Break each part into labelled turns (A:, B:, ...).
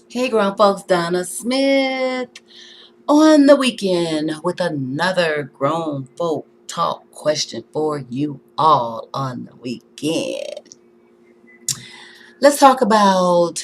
A: Hey, grown folks, Donna Smith on the weekend with another grown folk talk question for you all on the weekend. Let's talk about,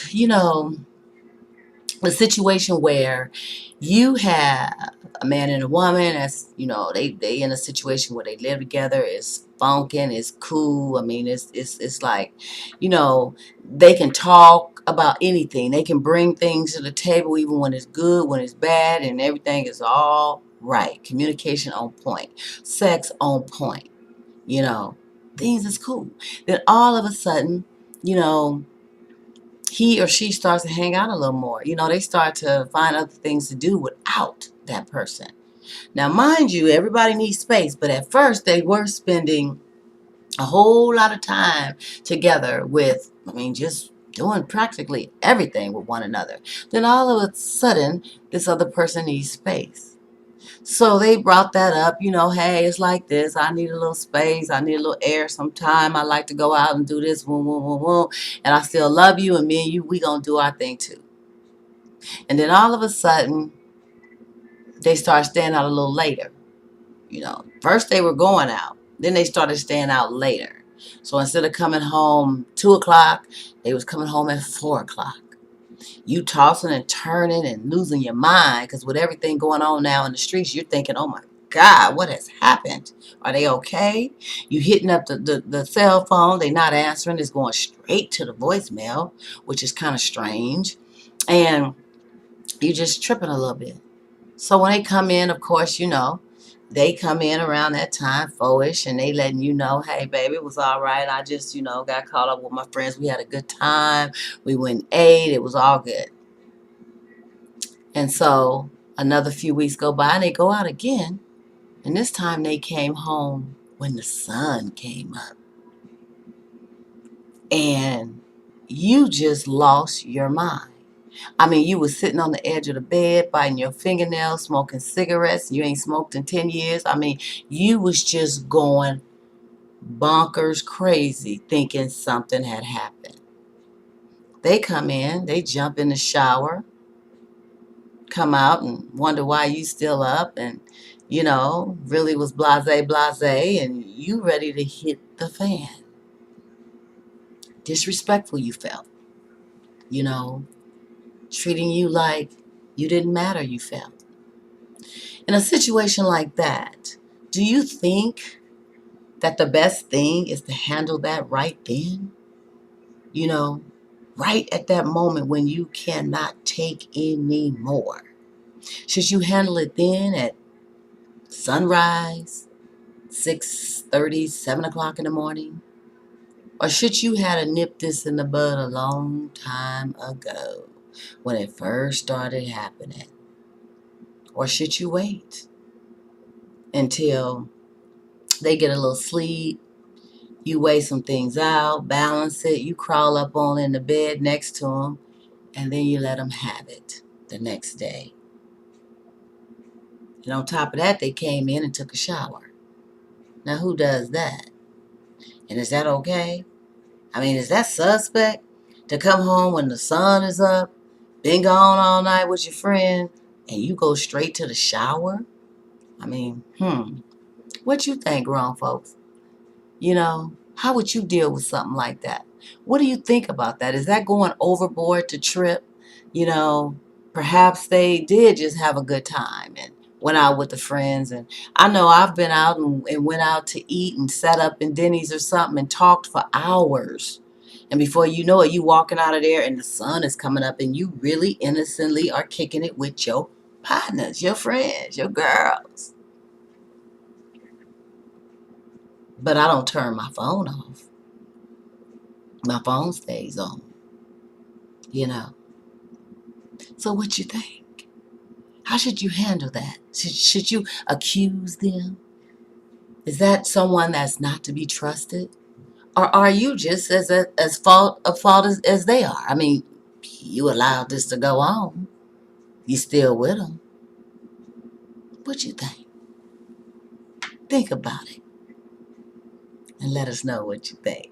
A: a situation where you have a man and a woman that's, they in a situation where they live together. It's funkin', it's cool. I mean, it's like, you know they can talk about anything. They can bring things to the table, even when it's good, when it's bad, and everything is all right. Communication on point, sex on point, you know things is cool. Then all of a sudden, you know he or she starts to hang out a little more. They start to find other things to do without that person. Now, mind you, everybody needs space, but at first they were spending a whole lot of time together with, just doing practically everything with one another. Then all of a sudden, this other person needs space. So they brought that up, hey, it's like this. I need a little space. I need a little air sometime. I like to go out and do this, woo, woo, woo, woo. And I still love you, and me and you, we gonna do our thing too. And then all of a sudden, they start staying out a little later. First they were going out. Then they started staying out later. So instead of coming home 2 o'clock, they was coming home at 4 o'clock. You tossing and turning and losing your mind, because with everything going on now in the streets, you're thinking, oh my God, what has happened? Are they okay? You hitting up the cell phone, they not answering, it's going straight to the voicemail, which is kind of strange. And you're just tripping a little bit. So when they come in, of course, they come in around that time, 4-ish, and they letting you know, hey, baby, it was all right. I just, got caught up with my friends. We had a good time. We went and ate. It was all good. And so another few weeks go by and they go out again. And this time they came home when the sun came up. And you just lost your mind. You was sitting on the edge of the bed, biting your fingernails, smoking cigarettes. You ain't smoked in 10 years. You was just going bonkers crazy thinking something had happened. They come in, they jump in the shower, come out and wonder why you still up, and really was blase, and you ready to hit the fan. Disrespectful you felt, you know, treating you like you didn't matter, you felt. In a situation like that, do you think that the best thing is to handle that right then? You know, right at that moment when you cannot take any more. Should you handle it then at sunrise, 6:30, 7 o'clock in the morning? Or should you have nipped this in the bud a long time ago when it first started happening? Or should you wait until they get a little sleep, you weigh some things out, balance it, you crawl up on in the bed next to them, and then you let them have it the next day? And on top of that, they came in and took a shower. Now, who does that? And is that okay? Is that suspect to come home when the sun is up, been gone all night with your friend, and you go straight to the shower? I mean, hmm, what you think, grown folks? How would you deal with something like that? What do you think about that? Is that going overboard to trip? You know, Perhaps they did just have a good time and went out with the friends. And I know I've been out and went out to eat and sat up in Denny's or something and talked for hours. And before you know it, you walking out of there and the sun is coming up and you really innocently are kicking it with your partners, your friends, your girls. But I don't turn my phone off. My phone stays on, you know. So what you think? How should you handle that? Should you accuse them? Is that someone that's not to be trusted? Or are you just as fault as they are? You allowed this to go on. You still with them. What you think? Think about it and let us know what you think.